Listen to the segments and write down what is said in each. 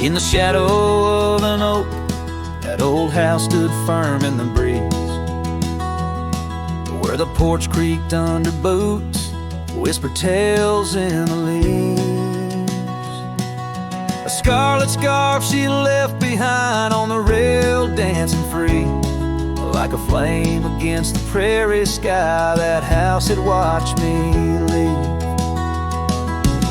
In the shadow of an oak, that old house stood firm in the breeze, where the porch creaked under boots, whispered tales in the leaves. A scarlet scarf she left behind on the rail, dancing free, like a flame against the prairie sky. That house had watched me leave.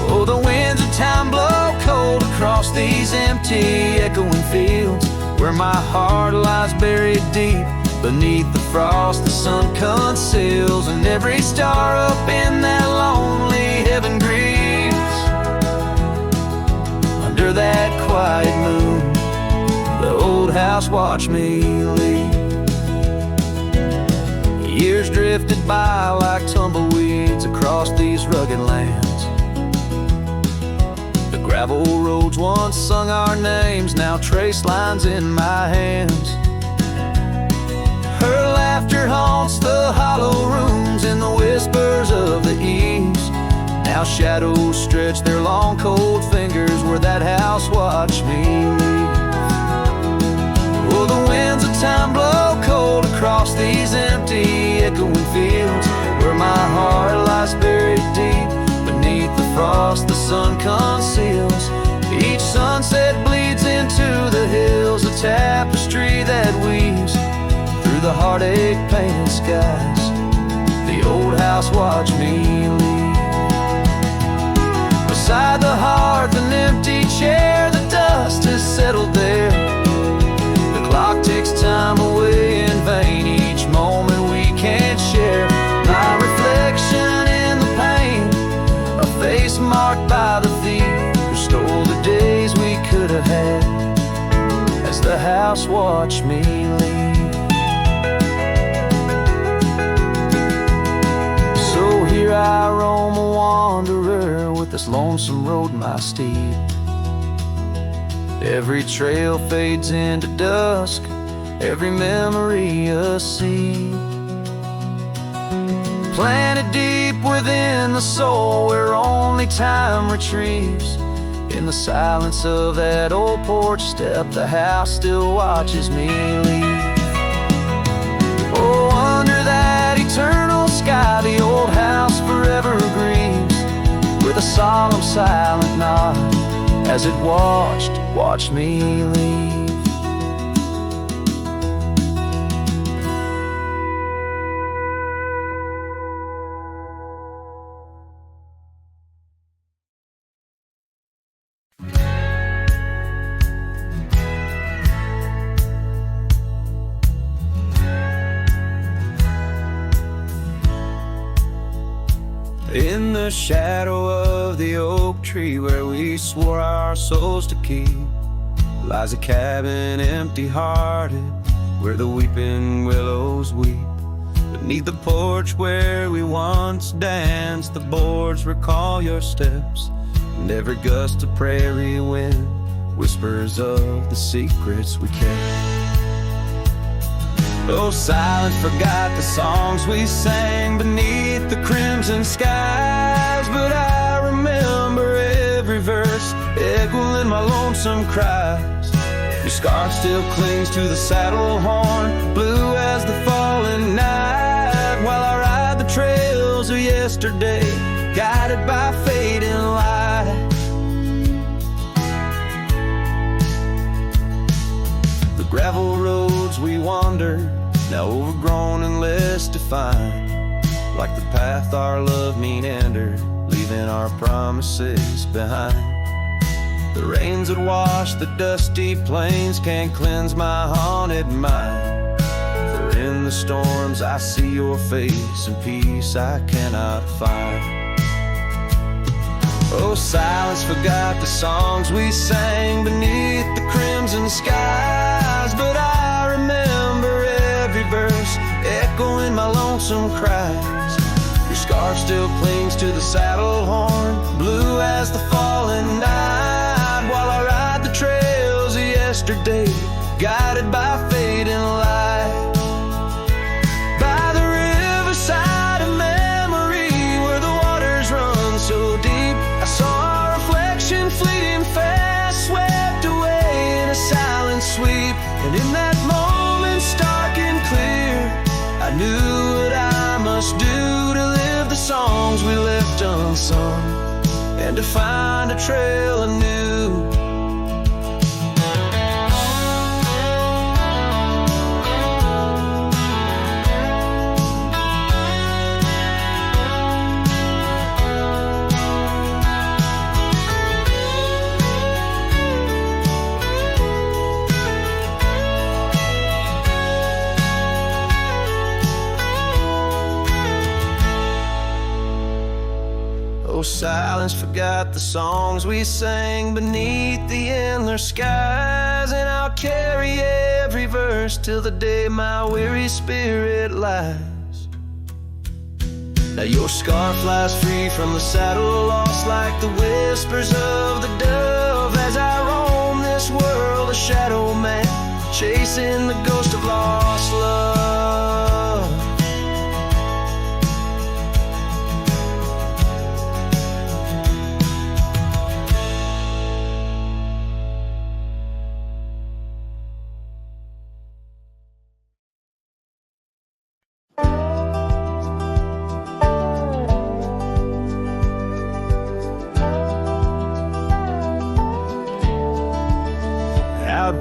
Oh, the winds of time blow cold across these empty, echoing fields, where my heart lies buried deep beneath the frost the sun conceals, and every star up in that lonely heaven grieves under that quiet moon. The old house watched me leave. Years drifted by like tumbleweeds across these rugged lands. The gravel roads once sung our names, now trace lines in my hands. Her laughter haunts the hollow rooms in the whispers of the eaves. Now shadows stretch their long cold fingers where that house watched me leave. Oh, the winds of time blow cold across these empty, echoing fields, where my heart lies buried deep beneath the frost the sun conceals. Each sunset bleeds into the hills, a tapestry that weaves through the heartache painted skies. The old house watched me leave. Beside the hearth, an empty chair, the dust has settled there. The clock ticks time away in vain, each moment we can't share. My reflection in the pain, a face marked by the thief who stole the days we could have had, as the house watched me leave. So here I roam, a wanderer, with this lonesome road my steed. Every trail fades into dusk, every memory a seed, planted deep within the soul, where only time retrieves. In the silence of that old porch step, the house still watches me leave. Oh, under that eternal sky, the old house forever grieves, with a solemn silent nod as it watched me leave. In the shadow of the oak tree, where we swore our souls to keep, lies a cabin empty-hearted, where the weeping willows weep. Beneath the porch where we once danced, the boards recall your steps, and every gust of prairie wind whispers of the secrets we kept. Oh, silence forgot the songs we sang beneath the crimson skies, but I remember every verse echoing my lonesome cries. Your scarf still clings to the saddle horn, blue as the falling night, while I ride the trails of yesterday, guided by fading light. The gravel roads we wander, now overgrown and less defined, like the path our love meandered, leaving our promises behind. The rains that wash the dusty plains can't cleanse my haunted mind, for in the storms I see your face, and peace I cannot find. Oh, silence forgot the songs we sang beneath the crimson skies, but I remember every verse echoing my lonesome cries. Your scarf still clings to the saddle horn, blue as the falling night, while I ride the trails of yesterday, guided by fading light. By the riverside of memory, where the waters run so deep, I saw our reflection fleeting fast, swept away songs we left unsung, and to find a trail anew. Silence forgot the songs we sang beneath the endless skies, and I'll carry every verse till the day my weary spirit lies. Now your scarf flies free from the saddle, lost like the whispers of the dove, as I roam this world a shadow man, chasing the ghost of lost love.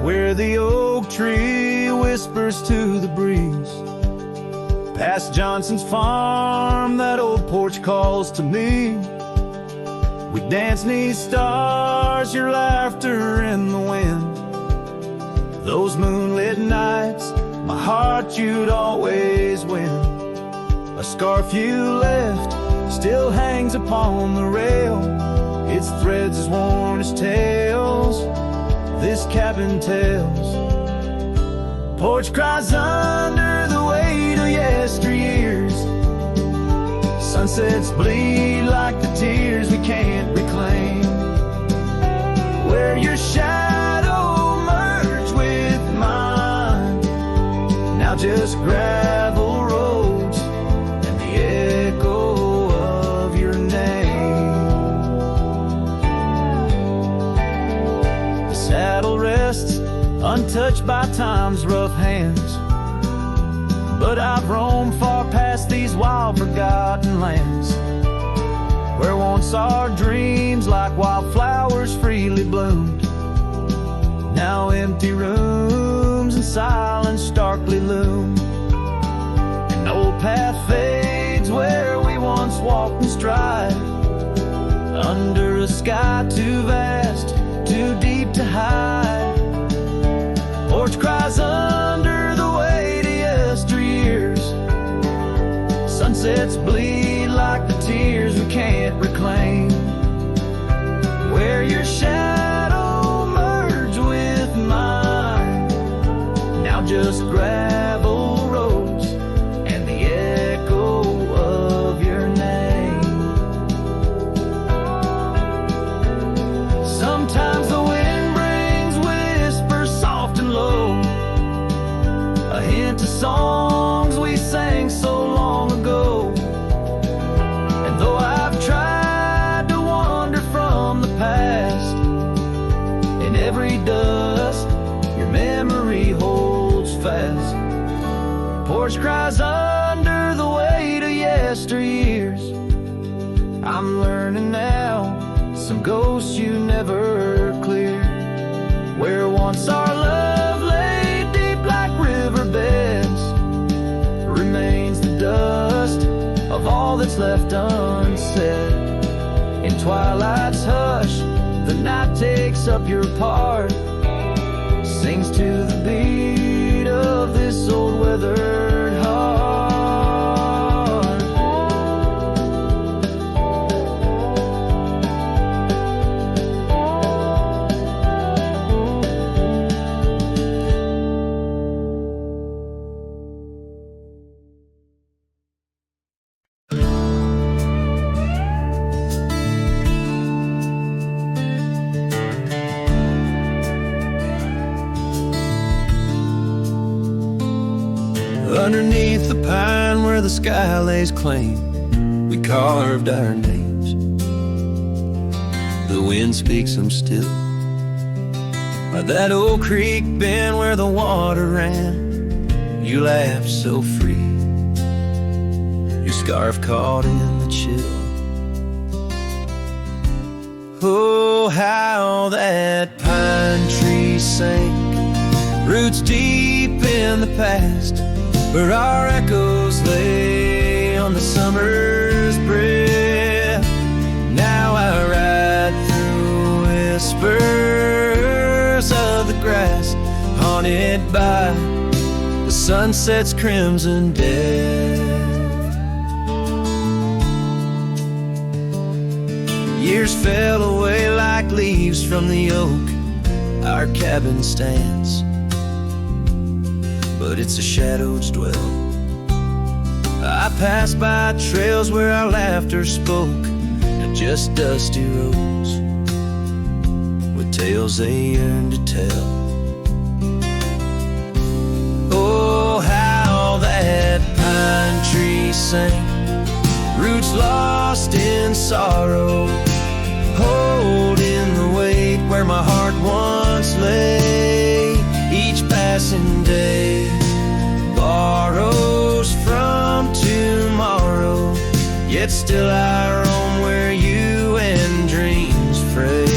Where the oak tree whispers to the breeze, past Johnson's farm, that old porch calls to me. We dance 'neath stars, your laughter in the wind. Those moonlit nights, my heart you'd always win. A scarf you left still hangs upon the rail, its threads as worn as tales this cabin tells. Porch cries under the weight of yesteryears. Sunsets bleed like the tears we can't reclaim. Where your shadow merged with mine, now just gravel roads and the echo of your name. The saddle rests untouched by time's rough hands, but I've roamed far past these wild forgotten lands, where once our dreams like wildflowers freely bloomed. Now empty rooms and silence starkly loom. An old path fades where we once walked in stride, under a sky too vast, too deep to hide. Porch cries under the weight of yesteryears. Sunsets bleed like the tears we can't reclaim. Where your shadow merged with mine, now just gravel roads and the echo of your name. Sometimes the wind brings whispers soft and low, a hint of songs we sang so long ago. And though I've tried to wander from the past, in every dust your memory holds fast. Porch cries under the weight of yesteryears. I'm learning now, some ghosts you never cleared. Where once our love lay deep like riverbeds, remains the dust of all that's left unsaid. In twilight's hush, the night takes up your part, sings to the beat of this old weathered heart. Underneath the pine where the sky lays claim, we carved our names. The wind speaks them still. By that old creek bend where the water ran, you laughed so free. Your scarf caught in the chill. Oh, how that pine tree sank, roots deep in the past, where our echoes lay on the summer's breath. Now I ride through whispers of the grass, haunted by the sunset's crimson death. Years fell away like leaves from the oak our cabin stands, but it's a shadow's dwell. I passed by trails where our laughter spoke, and just dusty roads with tales they yearn to tell. Oh, how that pine tree sank, roots lost in sorrow, holding the weight where my heart once lay. Each passing day borrows from tomorrow, yet still I roam where you and dreams fray.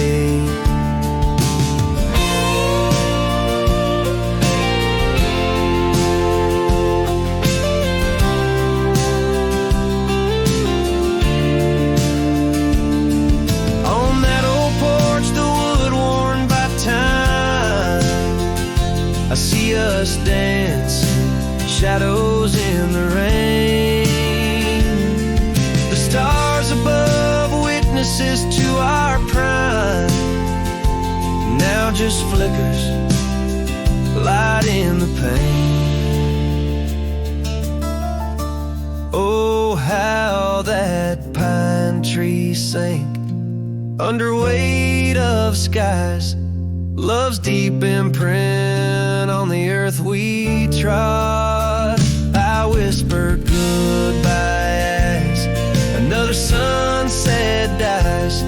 Us dancing, shadows in the rain. The stars above, witnesses to our prime, now just flickers, light in the pain. Oh, how that pine tree sank under weight of skies, love's deep imprint on the earth we trod. I whispered goodbye as another sunset dies.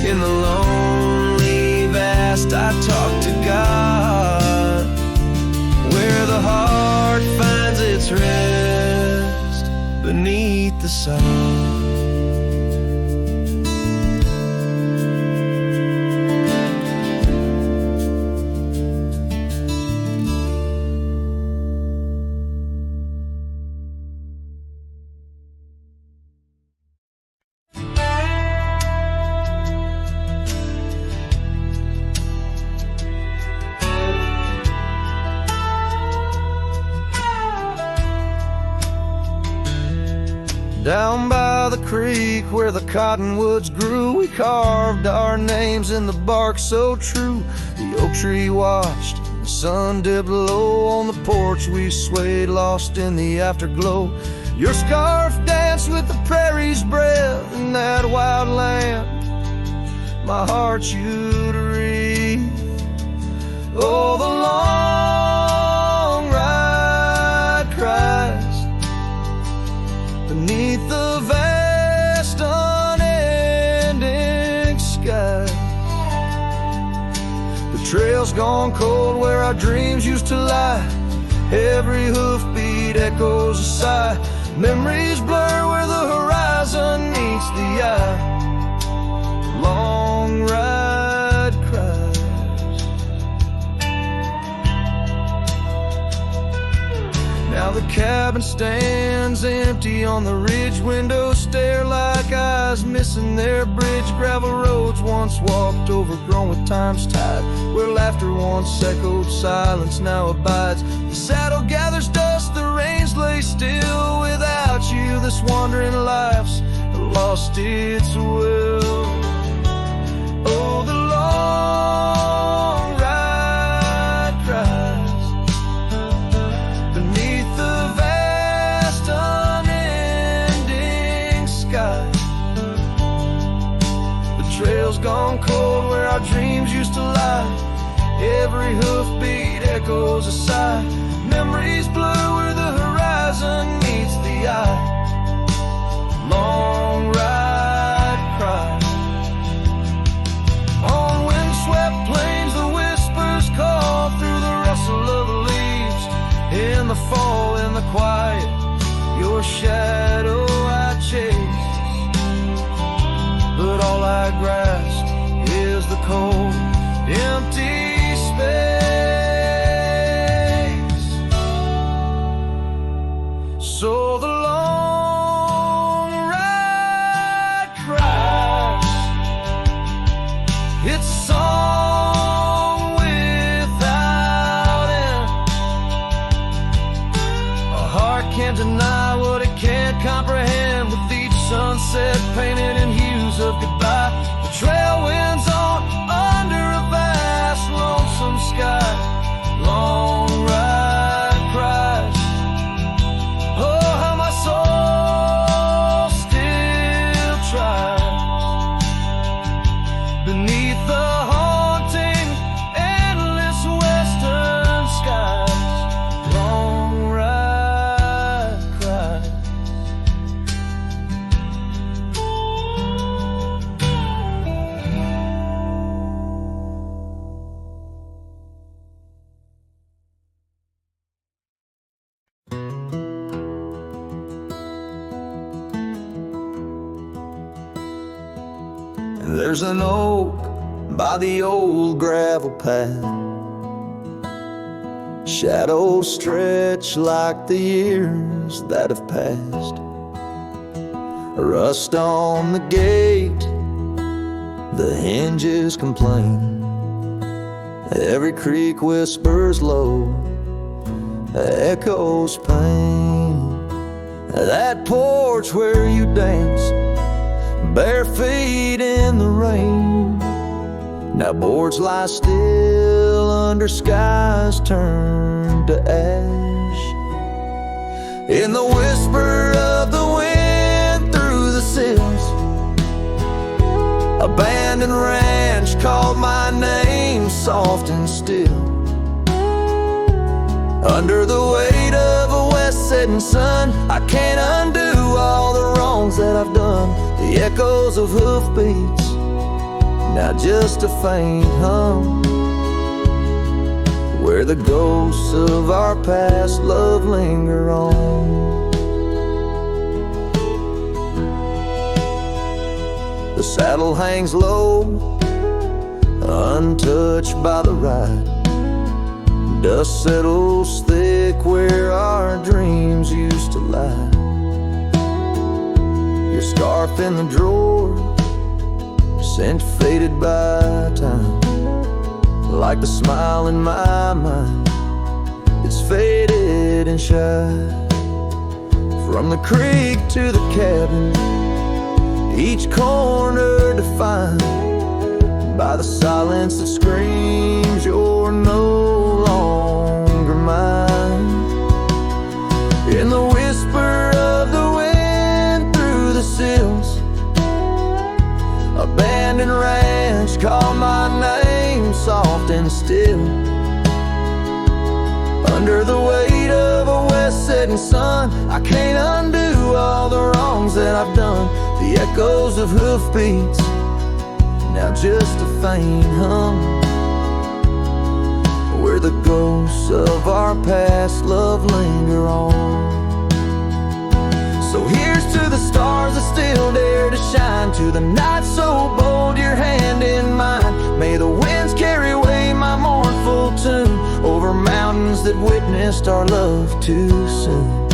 In the lonely vast I talk to God, where the heart finds its rest beneath the sun. Down by the creek where the cottonwoods grew, we carved our names in the bark so true. The oak tree watched, the sun dipped low. On the porch we swayed, lost in the afterglow. Your scarf danced with the prairie's breath in that wild land my heart you'd read. Oh, the long ride cries beneath the vast unending sky. The trail's gone cold where our dreams used to lie. Every hoofbeat echoes a sigh. Memories blur where the horizon meets the eye. The long ride cries. Now the cabin stands empty on the ridge. Windows stare like eyes missing their bridge. Gravel roads once walked, overgrown with time's tide. Where laughter once echoed, silence now abides. The saddle gathers dust, the reins lay still. Without you, this wandering life's lost its will. Oh, the long ride cries beneath the vast unending sky. The trail's gone cold where our dreams used to lie. Every hoofbeat echoes a sigh. Memories blur where the horizon meets the eye. Long ride cries. On windswept plains the whispers call through the rustle of the leaves. In the fall, in the quiet, your shadow I chase. But all I grasp sunset painted in hues of goodbye. The trail winds on under a vast lonesome sky. Long ride cries. Oh, how my soul still tries beneath the haunting endless western skies. Long ride cries. There's an oak by the old gravel path. Shadows stretch like the years that have passed. Rust on the gate, the hinges complain. Every creak whispers low, echoes pain. That porch where you dance, bare feet in the rain. Now boards lie still under skies turned to ash. In the whisper of the wind through the sills, abandoned ranch called my name soft and still. Under the weight of a west setting sun, I can't undo all the wrongs that I've done. The echoes of hoofbeats, now just a faint hum, where the ghosts of our past love linger on. The saddle hangs low, untouched by the ride. Dust settles thick where our dreams used to lie. Your scarf in the drawer, scent faded by time. Like the smile in my mind, it's faded and shy. From the creek to the cabin, each corner defined by the silence that screams you're no longer mine. In the whisper of the wind through the sills, abandoned ranch call my name soft and still. Under the weight of a west setting sun, I can't undo all the wrongs that I've done. The echoes of hoofbeats, now just a faint hum, where the ghosts of our past love linger on. So here's to the stars that still dare to shine, to the night so bold your hand in mine. May the winds carry away my mournful tune over mountains that witnessed our love too soon.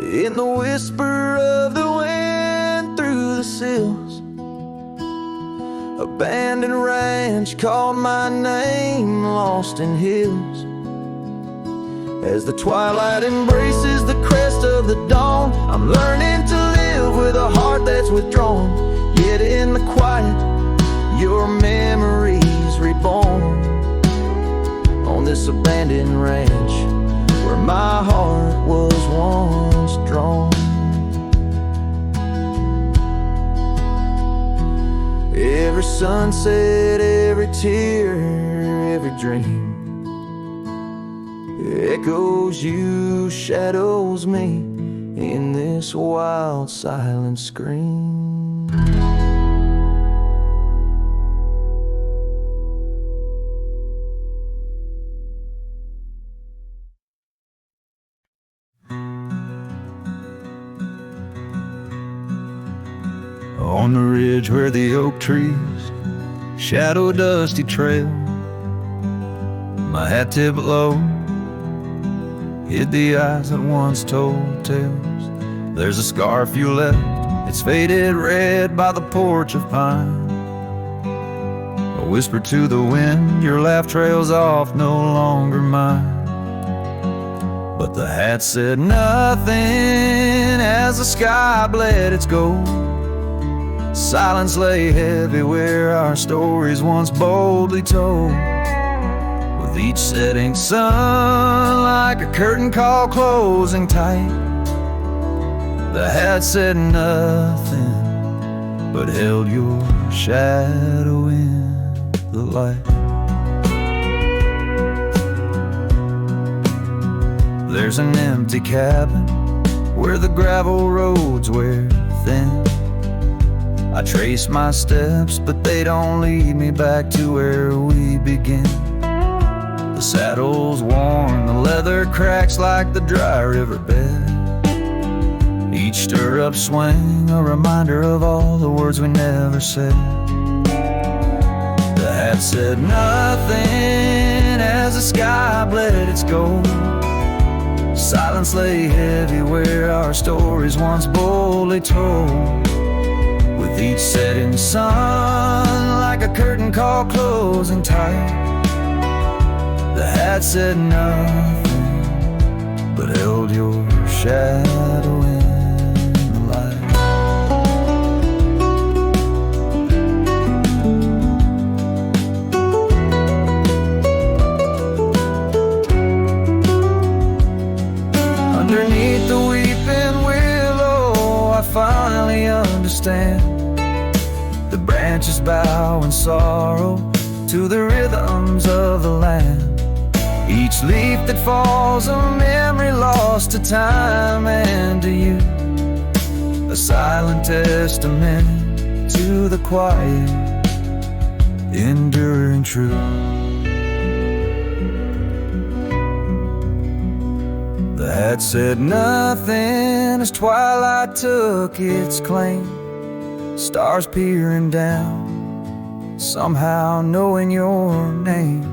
In the whisper of the wind through the sills, abandoned ranch called my name lost in hills. As the twilight embraces the crest of the dawn, I'm learning to live with a heart that's withdrawn. Yet in the quiet, your memories reborn on this abandoned ranch where my heart was once drawn. Every sunset, every tear, every dream echoes you, shadows me in this wild silent scream. On the ridge where the oak trees shadow a dusty trail, my hat tipped low hid the eyes that once told tales. There's a scarf you left, it's faded red by the porch of pine. I whisper to the wind, your laugh trails off, no longer mine. But the hat said nothing as the sky bled its gold. Silence lay heavy where our stories once boldly told. With each setting sun like a curtain call closing tight, the hat said nothing but held your shadow in the light. There's an empty cabin where the gravel roads wear thin. I trace my steps, but they don't lead me back to where we begin. The saddle's worn, the leather cracks like the dry riverbed. Each stirrup swing, a reminder of all the words we never said. The hat said nothing as the sky bled its gold. Silence lay heavy where our stories once boldly told. With each setting sun like a curtain call closing tight, the hat said nothing but held your shadow in the light. Underneath the weeping willow, I finally understand. The branches bow in sorrow to the rhythms of the land. Each leaf that falls, a memory lost to time and to you, a silent testament to the quiet, enduring truth. The hat said nothing as twilight took its claim. Stars peering down, somehow knowing your name.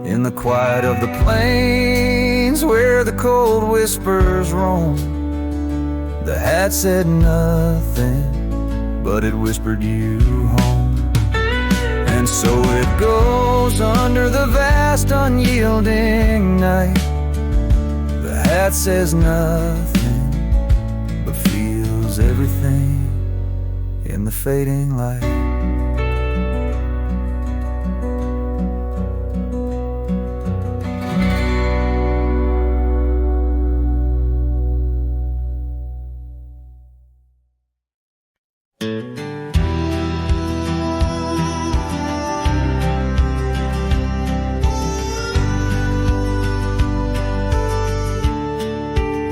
In the quiet of the plains where the cold whispers roam, the hat said nothing, but it whispered you home. And so it goes under the vast unyielding night. The hat says nothing, but feels everything in the fading light.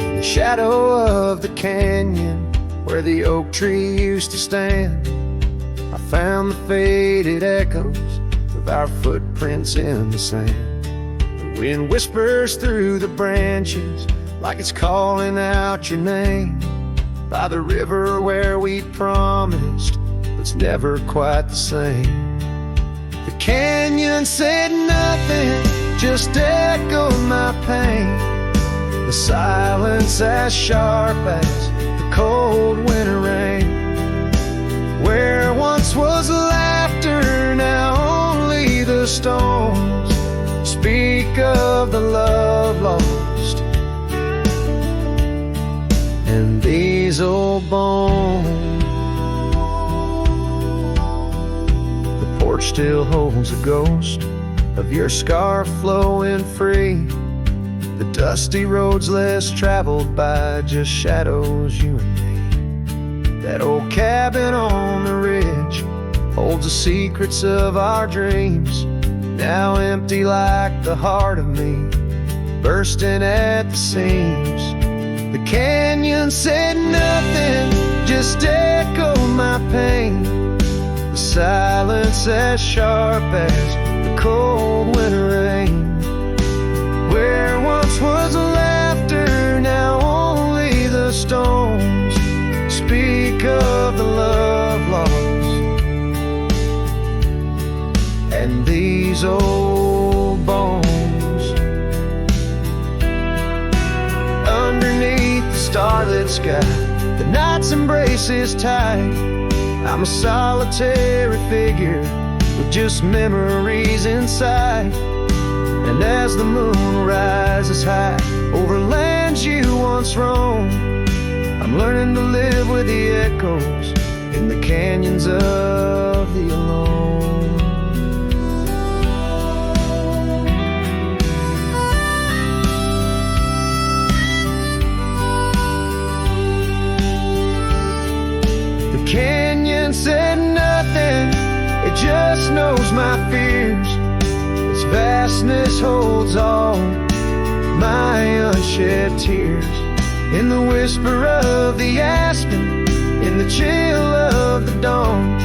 In the shadow of the canyon where the oak tree used to stand, I found the faded echoes of our footprints in the sand. The wind whispers through the branches like it's calling out your name. By the river where we promised, but it's never quite the same. The canyon said nothing, just echoed my pain. The silence as sharp as the cold winter rain. Where once was laughter, now only the stones speak of the love lost. And these old bones, the porch still holds a ghost of your scarf flowing free. The dusty roads less traveled by, just shadows, you and me. That old cabin on the ridge holds the secrets of our dreams, now empty like the heart of me, bursting at the seams. The canyon said nothing, just echoed my pain. The silence as sharp as the cold winter rain. Where once was laughter, now only the stones speak of the love lost. And these old bones, underneath the starlit sky, the night's embrace is tight. I'm a solitary figure with just memories inside. And as the moon rises high, over lands you once roamed. I'm learning to live with the echoes in the canyons of the alone. The canyon said nothing, it just knows my fears. Its vastness holds all my unshed tears. In the whisper of the aspen, in the chill of the dawn,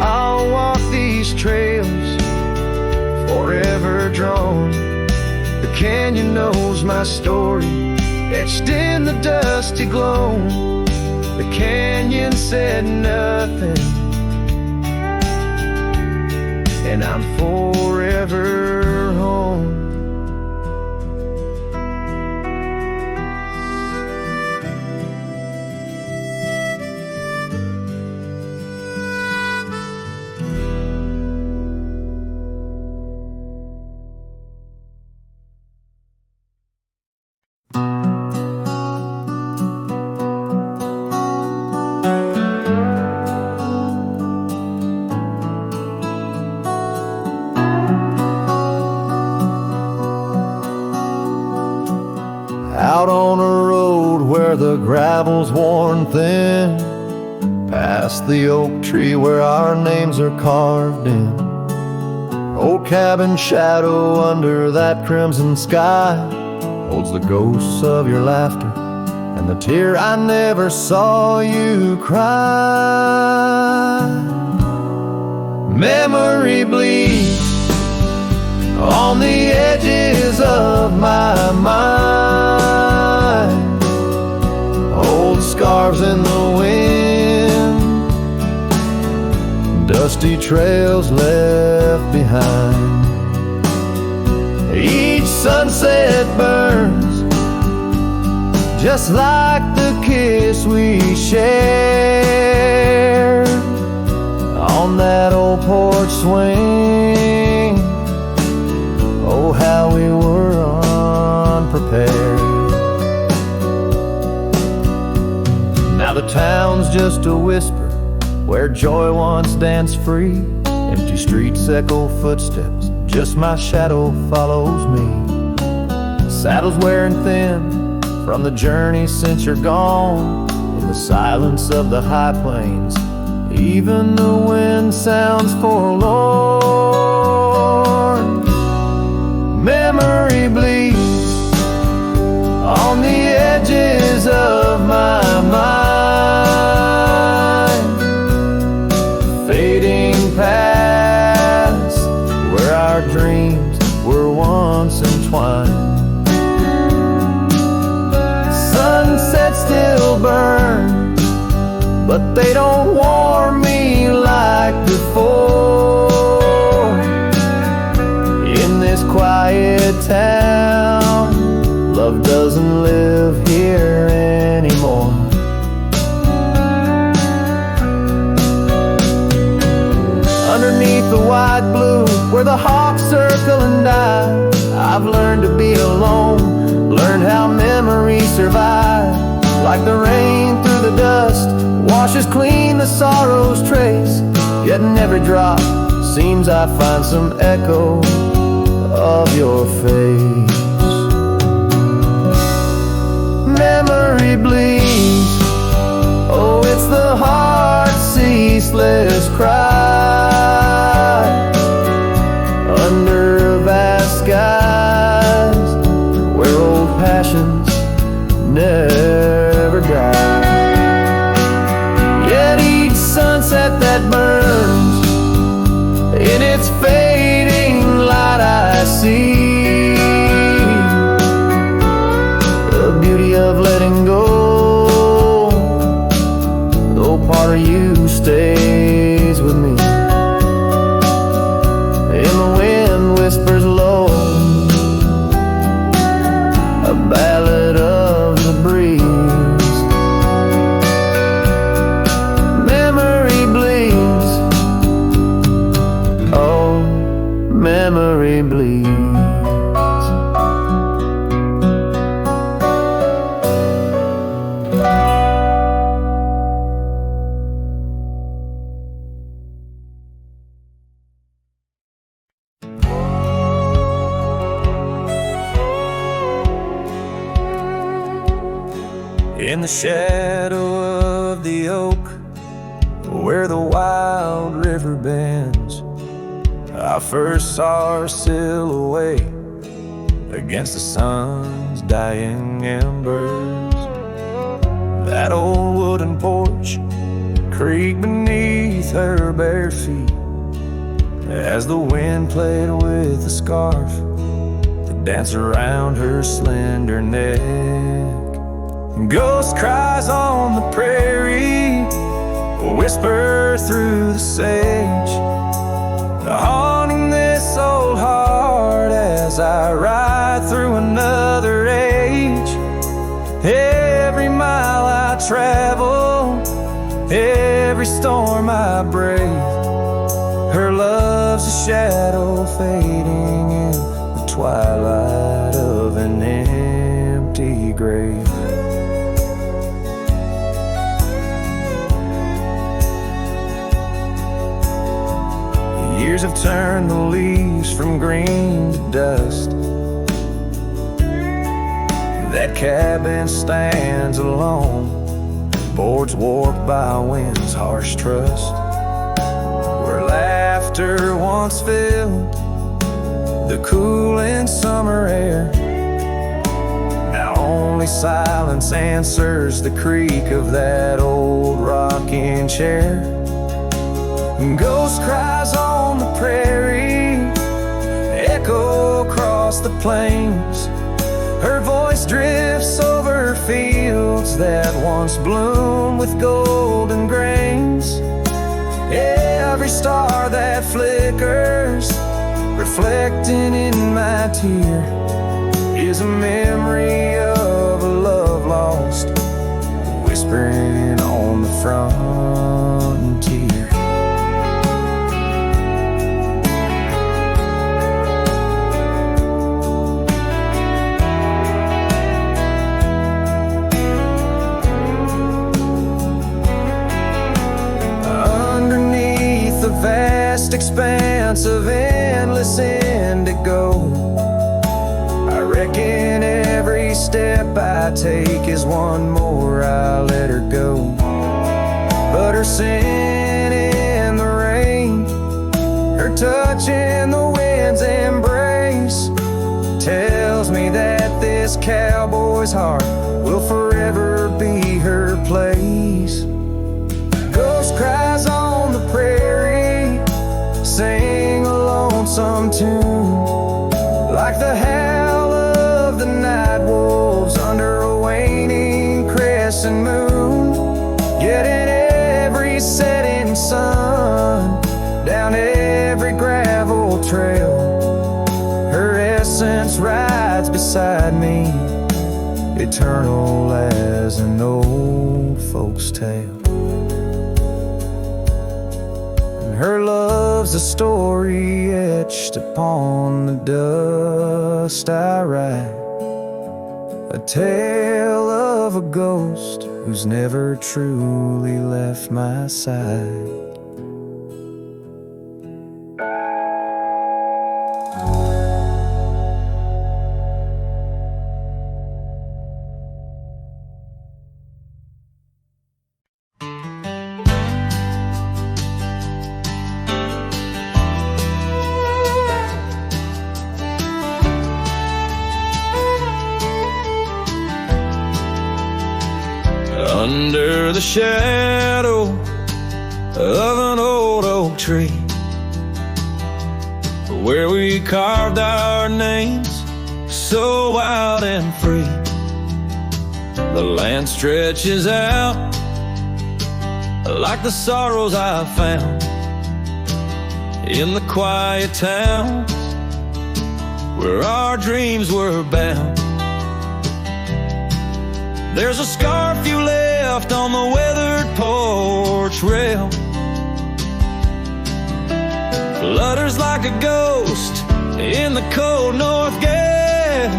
I'll walk these trails forever drawn. The canyon knows my story, etched in the dusty glow. The canyon said nothing, and I'm forever home. Out on a road where the gravel's worn thin, past the oak tree where our names are carved in. Old cabin shadow under that crimson sky holds the ghosts of your laughter and the tear I never saw you cry. Memory bleeds on the edges of my mind, old scarves in the wind, dusty trails left behind. Each sunset burns just like the kiss we shared on that old porch swing. Oh, how we were unprepared. Now the town's just a whisper where joy once danced free. Empty streets echo footsteps, just my shadow follows me. Saddle's wearing thin from the journey since you're gone. In the silence of the high plains, even the wind sounds forlorn. Memory bleeds on the edges of my mind, fading past where our dreams were once entwined. Sunsets still burn, but they don't warm me like before. In this quiet town, love doesn't live here anymore. Underneath the wide blue, where the hawks circle and die, I've learned to be alone, learned how memories survive. Like the rain through the dust, washes clean the sorrow's trace. Yet in every drop, seems I find some echo of your face. Memory bleeds, oh, it's the heart's ceaseless cry. Under vast skies, where old passions never die. Yet each sunset that burns, in its fading light I see the beauty of letting go, though part of you stays with me. And the wind whispers low, a ballad of the breeze. Memory bleeds, oh, memory bleeds. In the shadow of the oak, where the wild river bends, I first saw her silhouette against the sun's dying embers. That old wooden porch creaked beneath her bare feet as the wind played with the scarf that danced around her slender neck. Ghost cries on the prairie whisper through the sage, haunting this old heart as I ride through another age. Every mile I travel, every storm I brave, her love's a shadow fading in the twilight of an empty grave. Years have turned the leaves from green to dust. That cabin stands alone, boards warped by wind's harsh trust, where laughter once filled the cooling summer air. Now only silence answers the creak of that old rocking chair. Ghost cries on the prairie echo across the plains, her voice drifts over fields that once bloomed with golden grains. Every star that flickers, reflecting in my tear, is a memory of a love lost, whispering on the frontier. Vast expanse of endless indigo, I reckon every step I take is one more I let her go. But her scent in the rain, her touch in the wind's embrace, tells me that this cowboy's heart will forever be her place. Ghost cries on the prairie, sing a lonesome tune, like the howl of the night wolves under a waning crescent moon. Yet in every setting sun, down every gravel trail, her essence rides beside me, eternal as an old folk's tale. Her love's a story etched upon the dust I write, a tale of a ghost who's never truly left my side. Under the shadow of an old oak tree, where we carved our names so wild and free, the land stretches out like the sorrows I found in the quiet towns where our dreams were bound. There's a scarf you left on the weathered porch rail, flutters like a ghost in the cold north gale.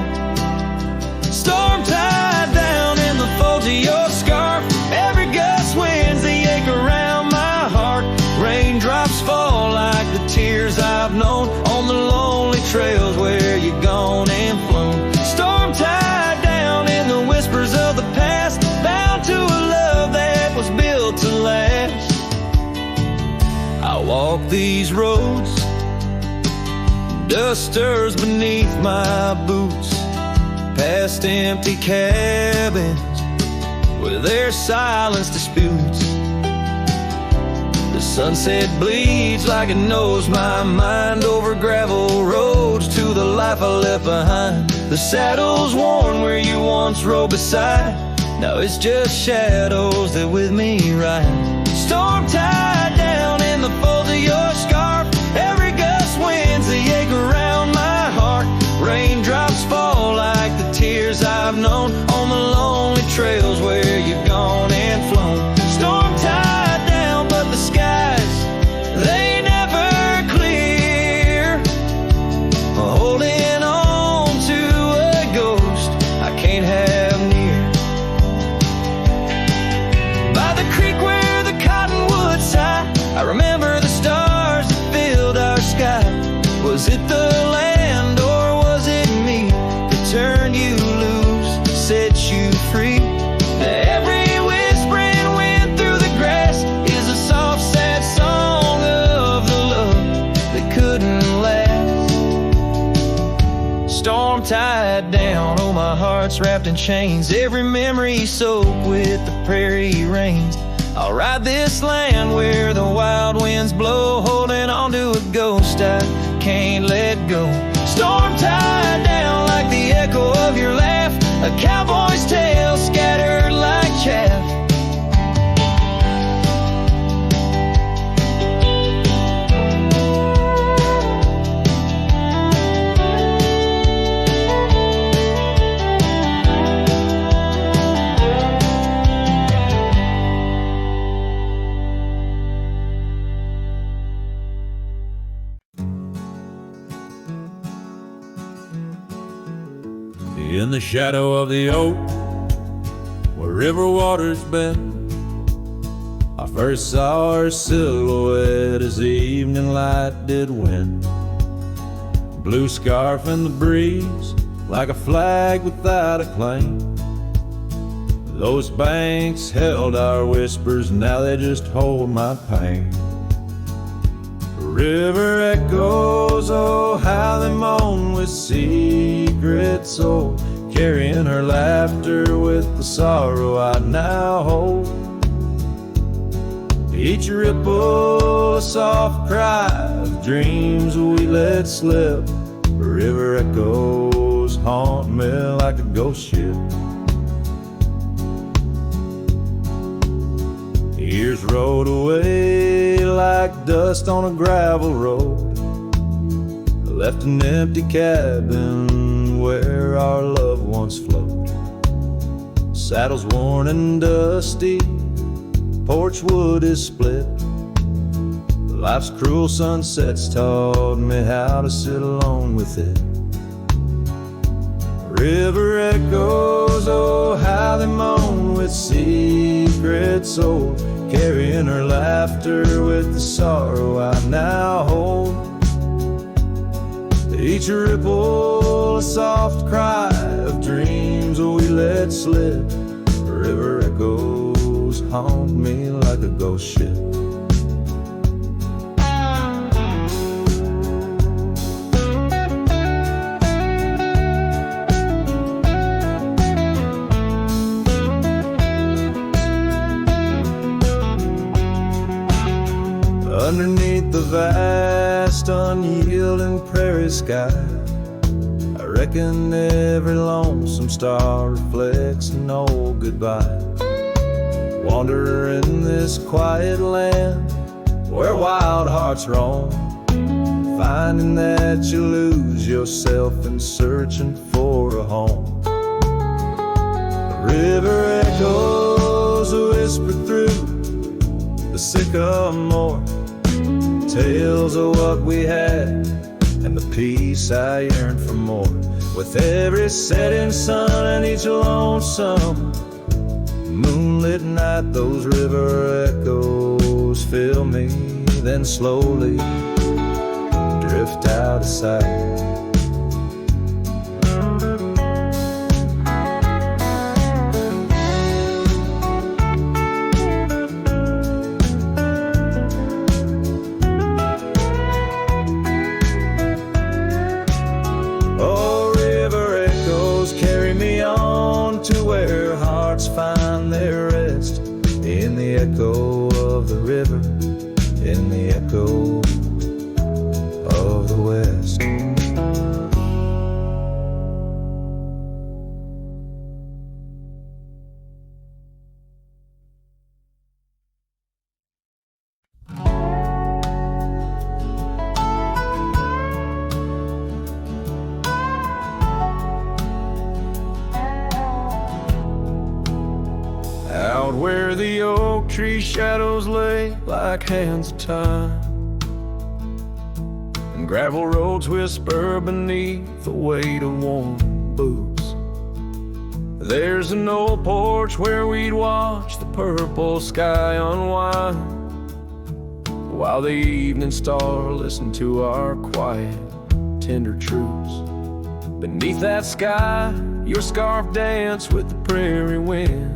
Storm tied down in the folds of your scarf, every gust winds the ache around my heart. Raindrops fall like the tears I've known on the lonely trails where you've gone and flown. Storm tied down in the whispers of the past, walk these roads, dust stirs beneath my boots, past empty cabins with their silence disputes. The sunset bleeds like it knows my mind over gravel roads to the life I left behind. The saddle's worn where you once rode beside, now it's just shadows that with me ride. Storm tied down in the folds of your scarf, every gust winds the ache around my heart. Raindrops fall like the tears I've known on the lonely trails where you've gone and flown. Storm tied down, but the skies, they never clear. Holding on to a ghost I can't have near. By the creek where the cottonwoods sigh, I remember the stars that filled our sky. Was it the land or was it me that turned you loose, set you free? Every whispering wind through the grass is a soft, sad song of the love that couldn't last. Storm tied down, oh my heart's wrapped in chains, every memory soaked with the prairie rains. I'll ride this land where the wild winds blow, holding on to a ghost I can't let go. Storm tied down like the echo of your laugh, a cowboy's tale scattered like chaff. In the shadow of the oak, where river waters bend, I first saw her silhouette as the evening light did win. Blue scarf in the breeze, like a flag without a claim. Those banks held our whispers, now they just hold my pain. River echoes, oh how they moan with secret soul, carrying her laughter with the sorrow I now hold. Each ripple a soft cry of dreams we let slip. River echoes haunt me like a ghost ship. Years rode away like dust on a gravel road, left an empty cabin where our loved ones float. Saddles worn and dusty, porch wood is split. Life's cruel sunsets taught me how to sit alone with it. River echoes, oh how they moan with secret soul, carrying her laughter with the sorrow I now hold. Each ripple a soft cry of dreams we let slip. River echoes haunt me like a ghost ship. Underneath the vast, unyielding prairie sky, I reckon every lonesome star reflects an old goodbye. Wander in this quiet land where wild hearts roam, finding that you lose yourself in searching for a home. The river echoes whisper through the sycamore, tales of what we had and the peace I yearned for more. With every setting sun and each lonesome moonlit night, those river echoes fill me, then slowly drift out of sight. hearts find their rest in the echo of the river, in the echo of the West. Out where the oak tree shadows lay like hands of time, and gravel roads whisper beneath the weight of warm boots, there's an old porch where we'd watch the purple sky unwind, while the evening star listened to our quiet, tender truths. Beneath that sky, your scarf danced with the prairie wind,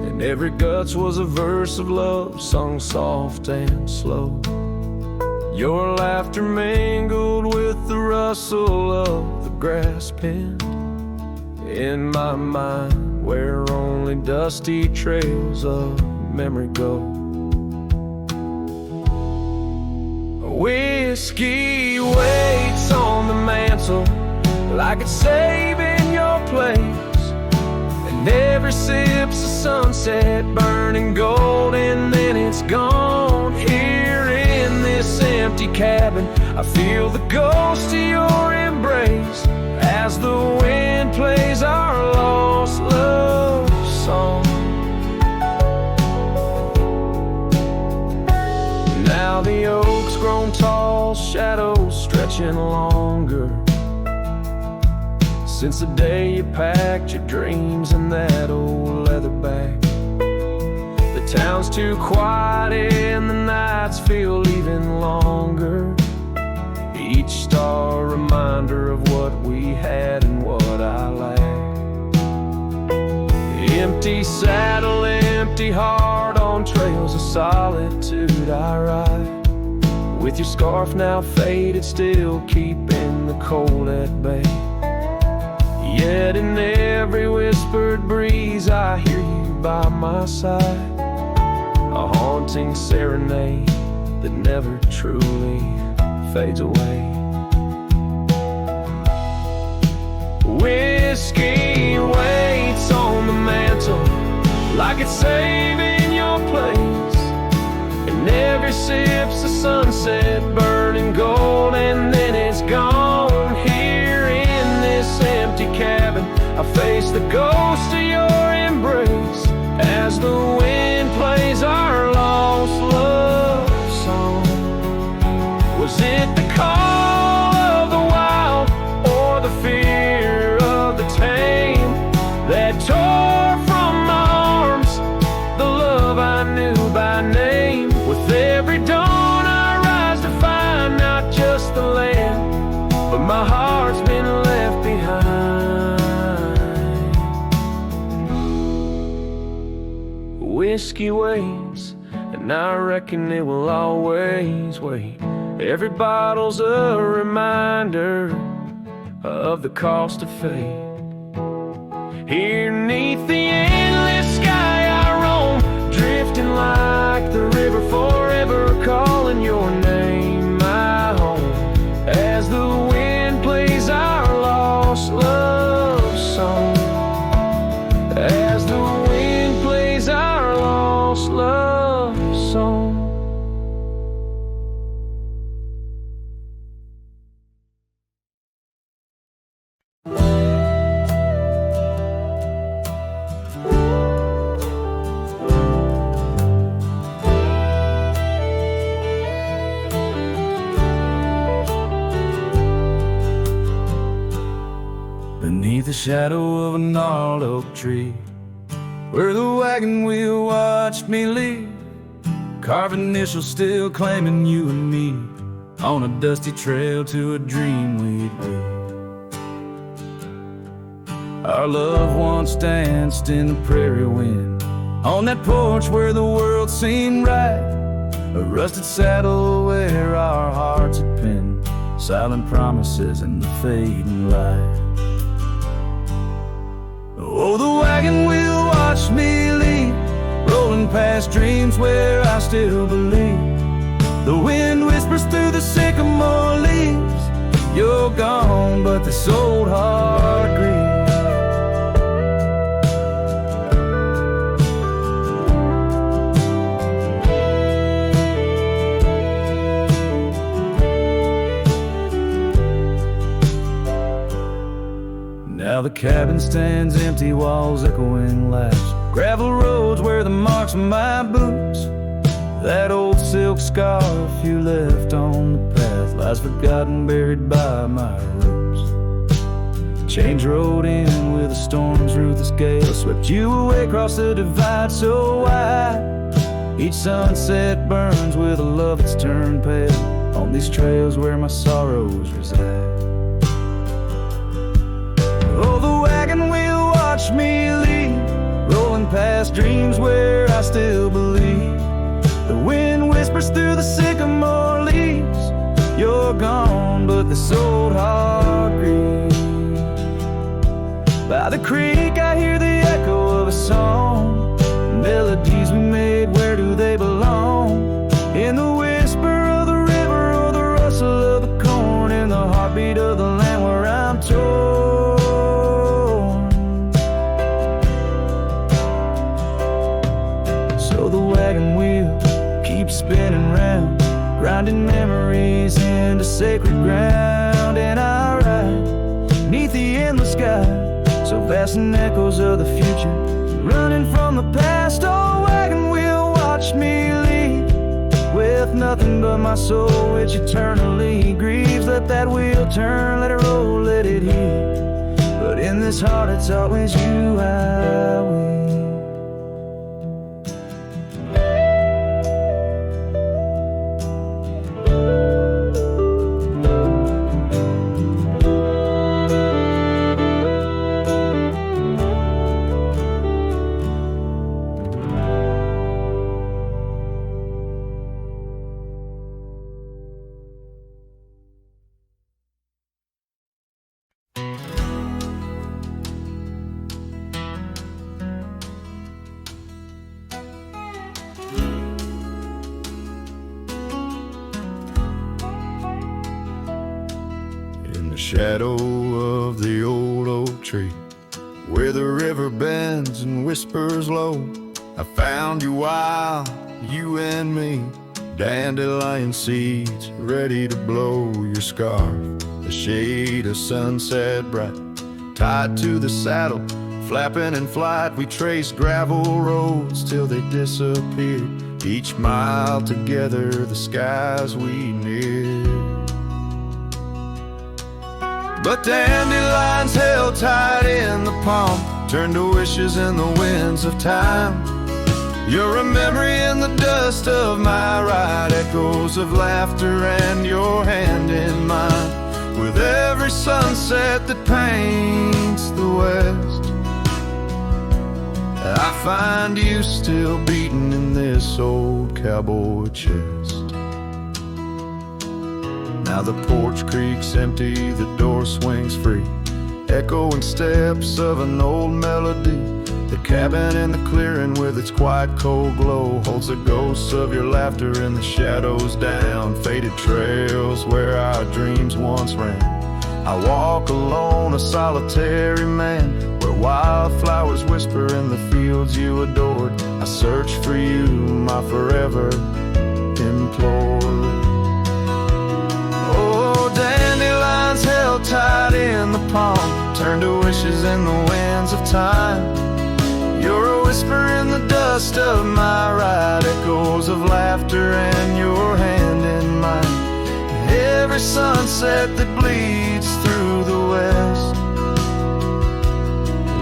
and every guts was a verse of love sung soft and slow. Your laughter mingled with the rustle of the grass pinned in my mind, where only dusty trails of memory go. Whiskey waits on the mantle like it's saving your place, and every sip's a sunset burning gold, and then it's gone. Here in this empty cabin, I feel the ghost of your embrace as the wind plays our lost love song. Now the oak's grown tall, shadows stretching longer, since the day you packed your dreams in that old leather bag. The town's too quiet and the nights feel even longer, each star a reminder of what we had and what I lacked. Empty saddle, empty heart, on trails of solitude I ride, with your scarf now faded, still keeping the cold at bay. Yet in every whispered breeze I hear you by my side, a haunting serenade that never truly fades away. Whiskey waits on the mantle like it's saving your place, and every sip's a sunset burning gold, and then it's gone. Here in this empty cabin, I face the ghost of your embrace as the wind plays our lost love song. Was it the call of the wild or the fear of the tame that tore from my arms the love I knew by name? With every dawn I rise to find not just the land, but my heart's been left behind. Whiskey waits, and I reckon it will always wait. Every bottle's a reminder of the cost of fate. Here neath the endless sky I roam, drifting like the river forever, calling your name my home, as the wind plays our lost love song, as the wind plays our lost love song. Beneath the shadow of a gnarled oak tree, where the wagon wheel watched me leave, carved initials still claiming you and me, on a dusty trail to a dream we'd be. Our love once danced in the prairie wind, on that porch where the world seemed right, a rusted saddle where our hearts had pinned silent promises in the fading light. Oh, past dreams where I still believe. The wind whispers through the sycamore leaves. You're gone, but this old heart grieves. Now the cabin stands empty, walls echoing laughs. Gravel roads where the marks of my boots. That old silk scarf you left on the path lies forgotten, buried by my roots. Change rode in with the storm's ruthless gale, swept you away across the divide so wide. Each sunset burns with a love that's turned pale on these trails where my sorrows reside. Oh, the wagon wheel watch me leave, rolling past dreams where I still believe. The wind whispers through the sycamore leaves. You're gone, but this old heart grieves. By the creek I hear the echo of a song. Melodies we made, where do they belong? In the whisper of the river or the rustle of the corn, in the heartbeat of the land where I'm torn. So the wagon wheel keeps spinning round, grinding memories into sacred ground. And I ride neath the endless sky, so vast and echoes of the future, running from the past. Oh, wagon wheel watch me leave, with nothing but my soul which eternally grieves. Let that wheel turn, let it roll, let it heal, but in this heart it's always you I will. Shadow of the old oak tree, where the river bends and whispers low, I found you while you and me, dandelion seeds ready to blow. Your scarf, a shade of sunset bright, tied to the saddle, flapping in flight. We traced gravel roads till they disappeared, each mile together the skies we neared. But dandelions held tight in the palm turned to wishes in the winds of time. You're a memory in the dust of my ride, echoes of laughter and your hand in mine. With every sunset that paints the west, I find you still beating in this old cowboy chest. Now the porch creaks empty, the door swings free, echoing steps of an old melody. The cabin in the clearing with its quiet cold glow holds the ghosts of your laughter in the shadows down faded trails where our dreams once ran. I walk alone, a solitary man, where wildflowers whisper in the fields you adored. I search for you, my forever implored. Dandelions held tight in the palm turned to wishes in the winds of time. You're a whisper in the dust of my ride, echoes of laughter and your hand in mine. Every sunset that bleeds through the west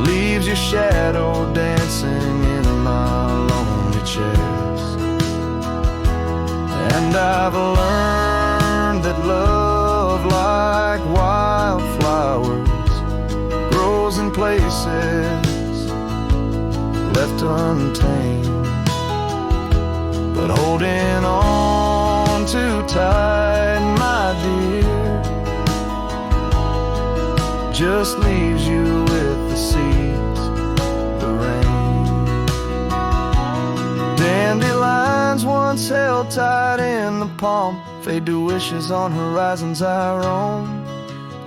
leaves your shadow dancing in my lonely chest. And I've learned that love, like wildflowers, grows in places left untamed. But holding on too tight, my dear, just leaves you with the seeds, the rain. once held tight in the palm fade to wishes on horizons I roam.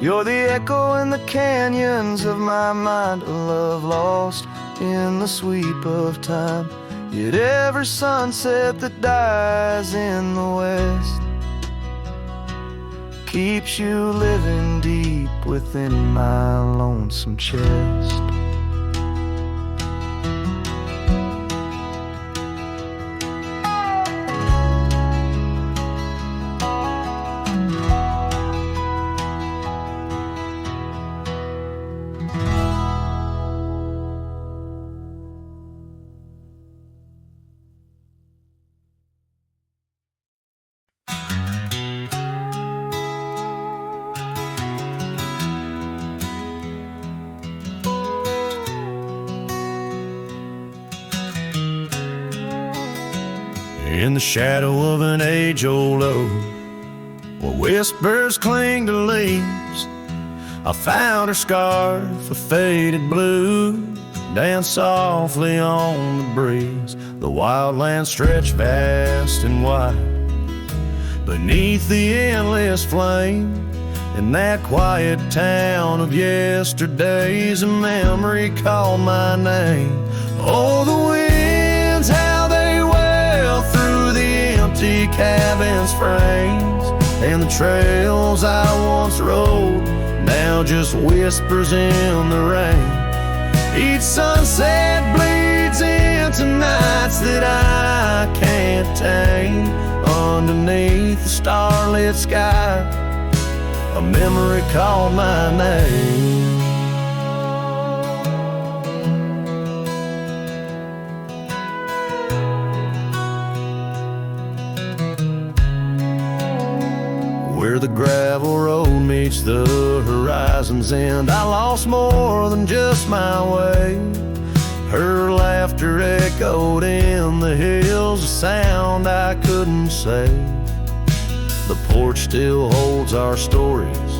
You're the echo in the canyons of my mind, a love lost in the sweep of time. Yet every sunset that dies in the west keeps you living deep within my lonesome chest. In the shadow of an age-old oak, where whispers cling to leaves, I found her scarf, a faded blue, dance softly on the breeze. The wildlands stretch vast and wide beneath the endless flame. In that quiet town of yesterdays, a memory called my name. Oh, the winds, how they wail through the empty cabin's frames, and the trails I once rode, now just whispers in the rain. Each sunset bleeds into nights that I can't tame. Underneath the starlit sky, a memory called my name. Where the gravel road meets the horizon's end, I lost more than just my way. Her laughter echoed in the hills, a sound I couldn't say. The porch still holds our stories,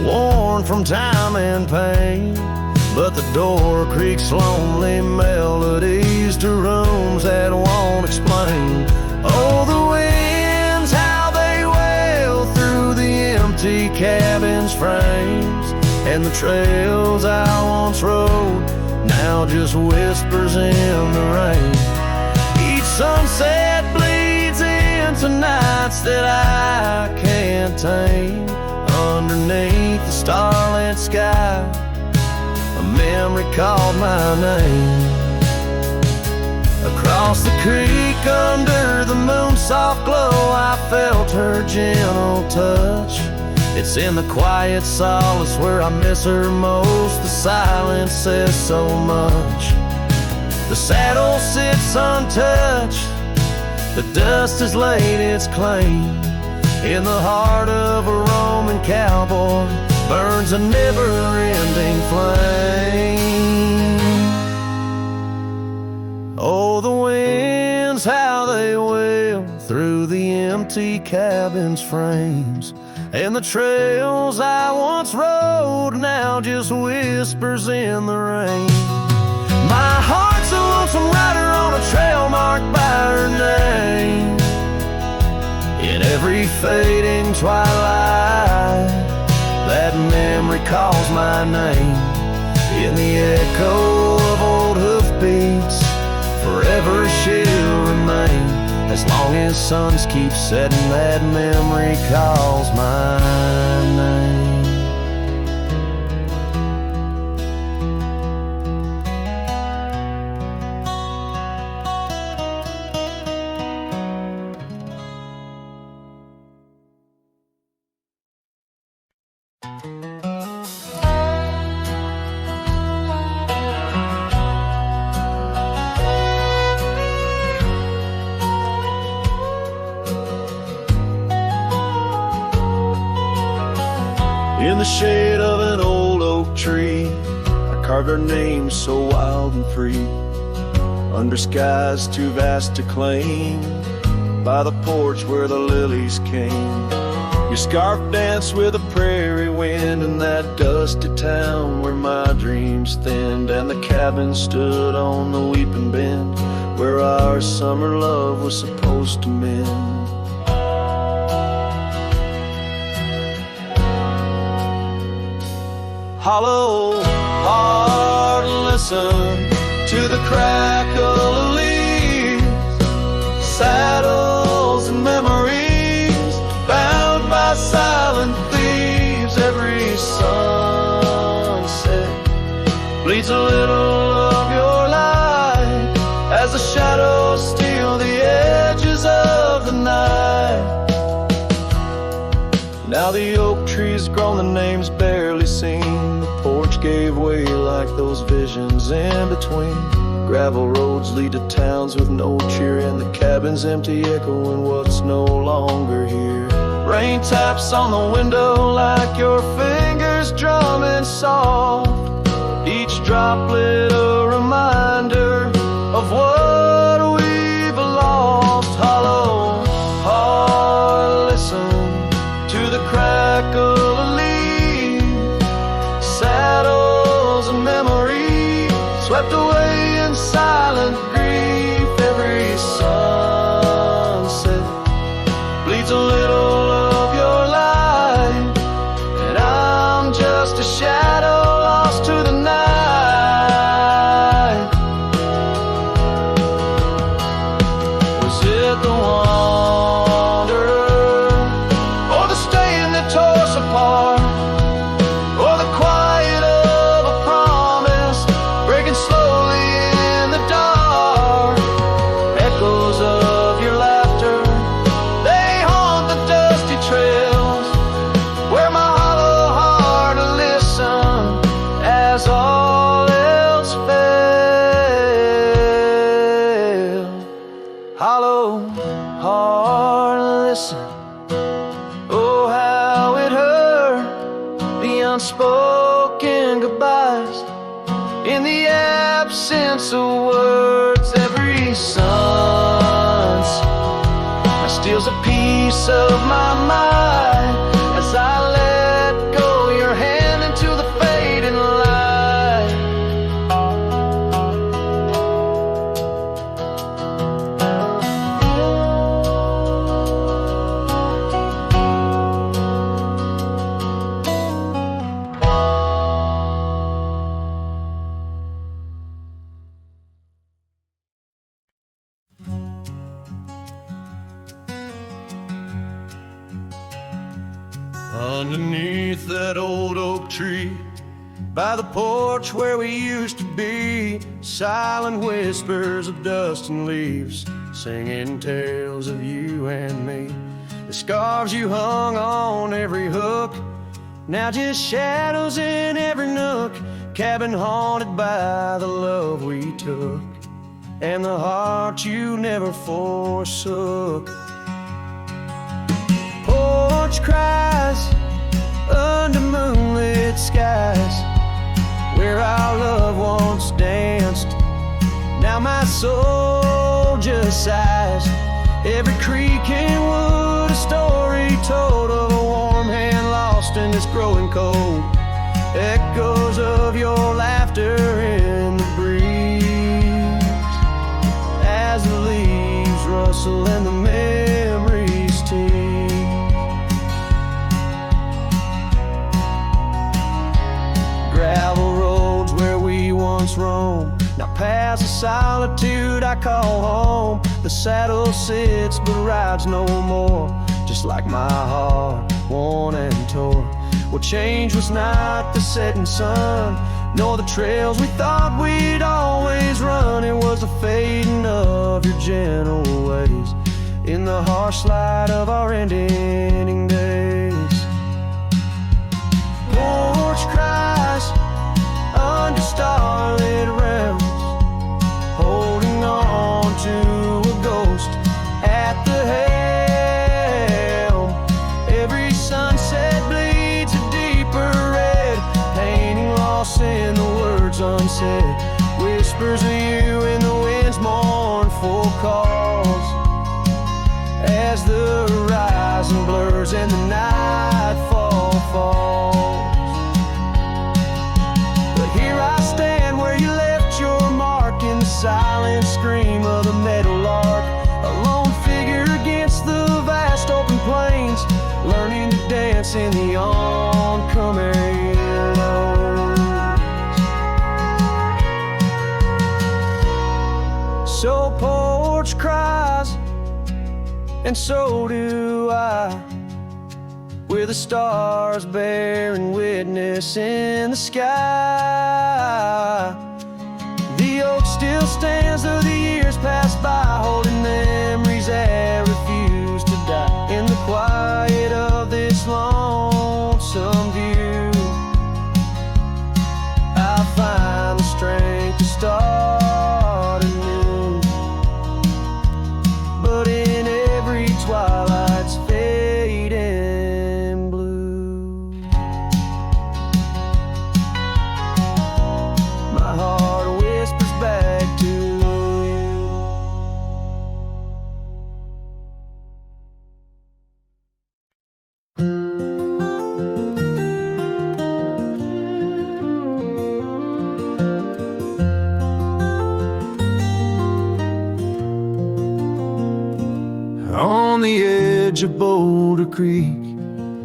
worn from time and pain, but the door creaks lonely melodies to rooms that won't explain. Oh, the winds, how they wail through the empty cabin's frames, and the trails I once rode, now just whispers in the rain. Each sunset bleeds into nights that I can't tame. Underneath the starlit sky, a memory called my name. Across the creek under the moon's soft glow, I felt her gentle touch. It's in the quiet solace where I miss her most. The silence says so much. The saddle sits untouched, the dust has laid its claim. In the heart of a Roman cowboy burns a never-ending flame. Oh, the winds, how they wail through the empty cabin's frames, and the trails I once rode, now just whispers in the rain. My heart's a lonesome rider on a trail marked by her name. In every fading twilight, that memory calls my name. In the echo of old hoofbeats, forever she'll remain. As long as suns keep setting, that memory calls my name. In the shade of an old oak tree, I carved our names so wild and free, under skies too vast to claim, by the porch where the lilies came. Your scarf danced with a prairie wind in that dusty town where my dreams thinned, and the cabin stood on the weeping bend where our summer love was supposed to mend. Hollow heart, listen to the crackle of leaves, saddles and memories bound by silent thieves. Every sunset bleeds a little of your light as the shadows steal the edges of the night. Now the oak tree's grown, the name's barely seen. The porch gave way like those visions in between. Gravel roads lead to towns with no cheer, and the cabin's empty, echoing what's no longer here. Rain taps on the window like your fingers drumming soft, each droplet a reminder of what we've lost. Hollow heart, listen to the crackle of leaves, saddles and memories swept away in silent grief. Every sunset bleeds a little of your light, and I'm just a shadow lost to the night. Was it the wanderer, or the stain that tore us apart, or the quiet of a promise breaking slowly in the dark? Echoes of your laughter, they haunt the dusty trails where my hollow heart will listen as all else failed. Hollow heart, listen. Oh, how it hurt, the unspoken goodbyes in the absence of words. Every sunset steals a piece of my mind as I let go your hand into the fading light. Underneath that old oak tree, by the porch where we used to be, silent whispers of dust and leaves, singing tales of you and me. The scarves you hung on every hook, now just shadows in every nook. Cabin haunted by the love we took, and the heart you never forsook. Porch cries under moonlit skies, where our love once danced. Now my soul just sighs. Every creek and wood, a story told of a warm hand lost in this growing cold. Echoes of your laughter in the breeze as the leaves rustle and the memories tease. Gravel roads where we once roamed, now paths of solitude I call home. The saddle sits but rides no more, just like my heart, worn and torn. What changed was not the setting sun, nor the trails we thought we'd always run. It was the fading of your gentle ways in the harsh light of our ending days. Porch cries under starlit realms, holding on to a ghost at the helm. Every sunset bleeds a deeper red, painting loss in the words unsaid. Whispers of you in the wind's mournful calls as the horizon blurs and the nightfall falls. But here I stand where you left your mark in the silent scream of the meadowlark, a lone figure against the vast open plains, learning to dance in the oncoming lows. So porch cries, and so do I, with the stars bearing witness in the sky. The oak still stands though the years pass by, holding memories that refuse to die. In the quiet of this lonesome view, I find the strength to start anew. But in every twilight's fading blue, my heart whispers back to you. On the edge of Boulder Creek,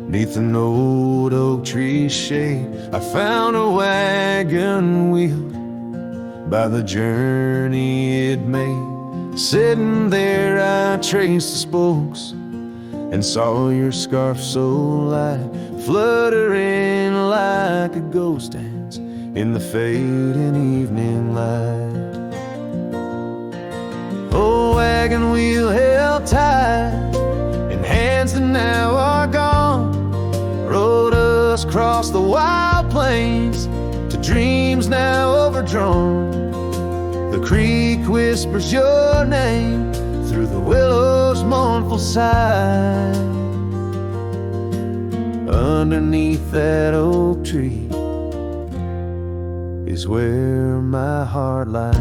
neath an old oak tree shade, I found a wagon wheeled by the journey it made. Sitting there I traced the spokes and saw your scarf so light, fluttering like a ghost dance in the fading evening light. Oh, wagon wheel held tight in hands that now are gone, rode us across the wild plains to dreams now overdrawn. The creek whispers your name through the willow's mournful sigh. Underneath that oak tree is where my heart lies.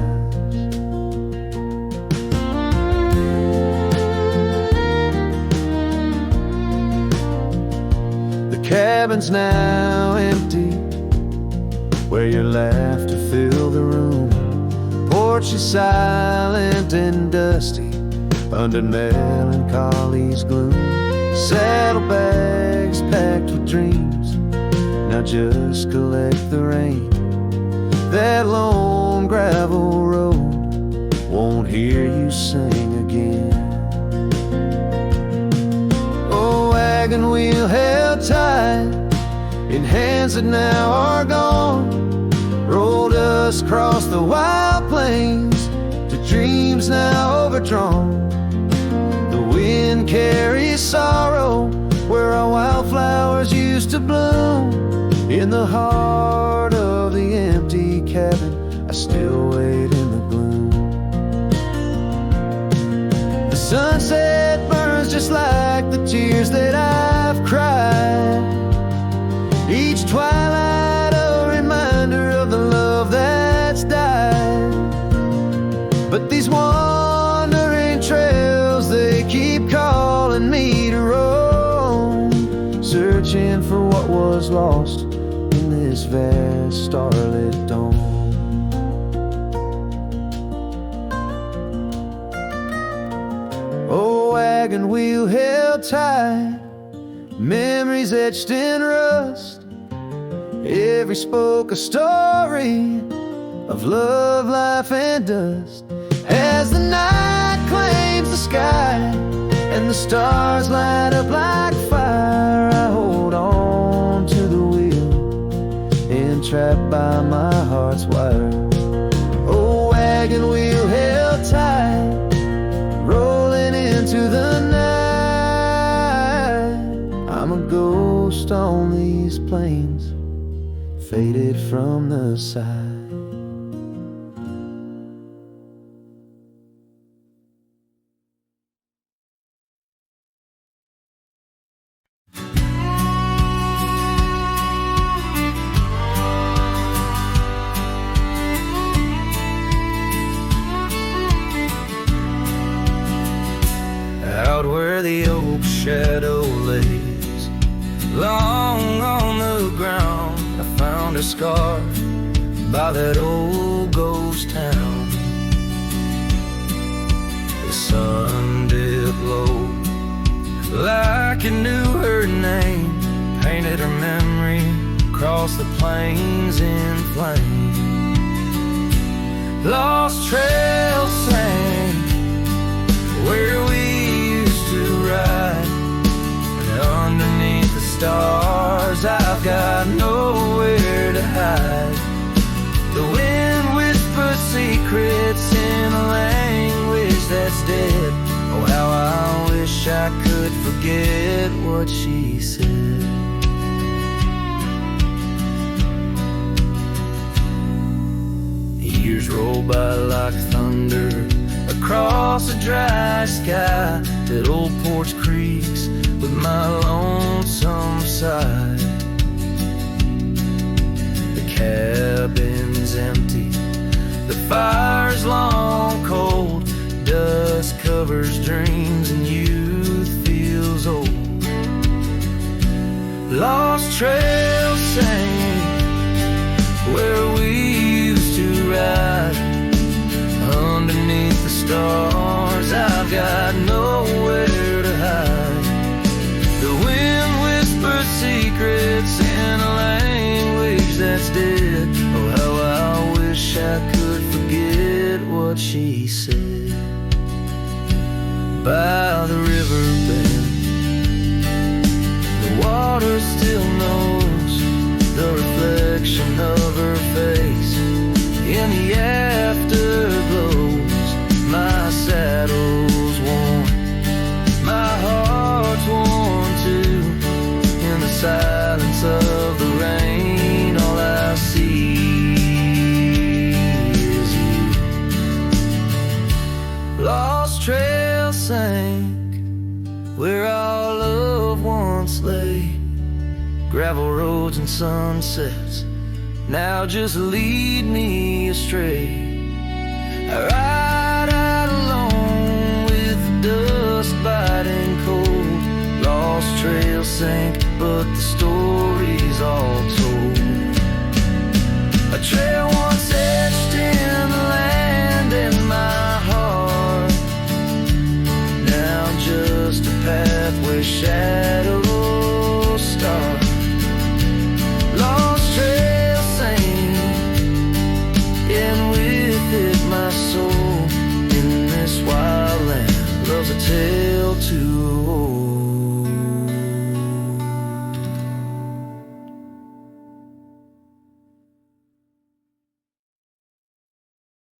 The cabin's now empty, where your laughter filled the room. Porch is silent and dusty under melancholy's gloom. Saddlebags packed with dreams now just collect the rain. That lone gravel road won't hear you sing again. Oh, wagon wheel held tight in hands that now are gone, rolled us across the wild plains to dreams now overdrawn. The wind carries sorrow where our wildflowers used to bloom. In the heart of the empty cabin, I still wait in the gloom. The sunset burns just like the tears that I've cried. Each twilight a reminder of the love that's died. But these wandering trails, they keep calling me to roam, searching for what was lost in this vast starlit dome. Oh, wagon wheel held tight, memories etched in rust, every spoke a story of love, life, and dust. As the night claims the sky and the stars light up like fire, I hold on to the wheel, entrapped by my heart's wire. Oh, wagon wheel held tight, rolling into the night. I'm a ghost on these plains, faded from the side. Out where the oak shadow lays long on the ground, I found a scar by that old ghost town. The sun dipped low, like it knew her name, painted her memory across the plains in flame. Lost trails sang where we used to ride, and underneath the stars I've got nowhere to hide. The wind whispered secrets in a language that's dead. Oh, how I wish I could forget what she said. Years roll by like thunder across a dry sky that old porch creaks with my lonesome side. The cabin's empty, the fire's long cold, dust covers dreams and youth feels old. Lost trails sing where we used to ride, underneath the stars I've got nowhere to hide. The wind whispers secrets in a language that's dead. Oh, how I wish I could forget what she said. By the riverbed, the water still knows the reflection of her face in the afterglows. My saddle's worn, my heart's worn too. In the silence of the rain, all I see is you. Lost trail sank where our love once lay. Gravel roads and sunsets now just lead me astray. I ride out alone with the dust biting cold. Lost trail sank, but the story's all told. A trail once etched in the land and my heart, now just a path where shadows start. Lost trail sing, and with it my soul in this wild land loves a tale to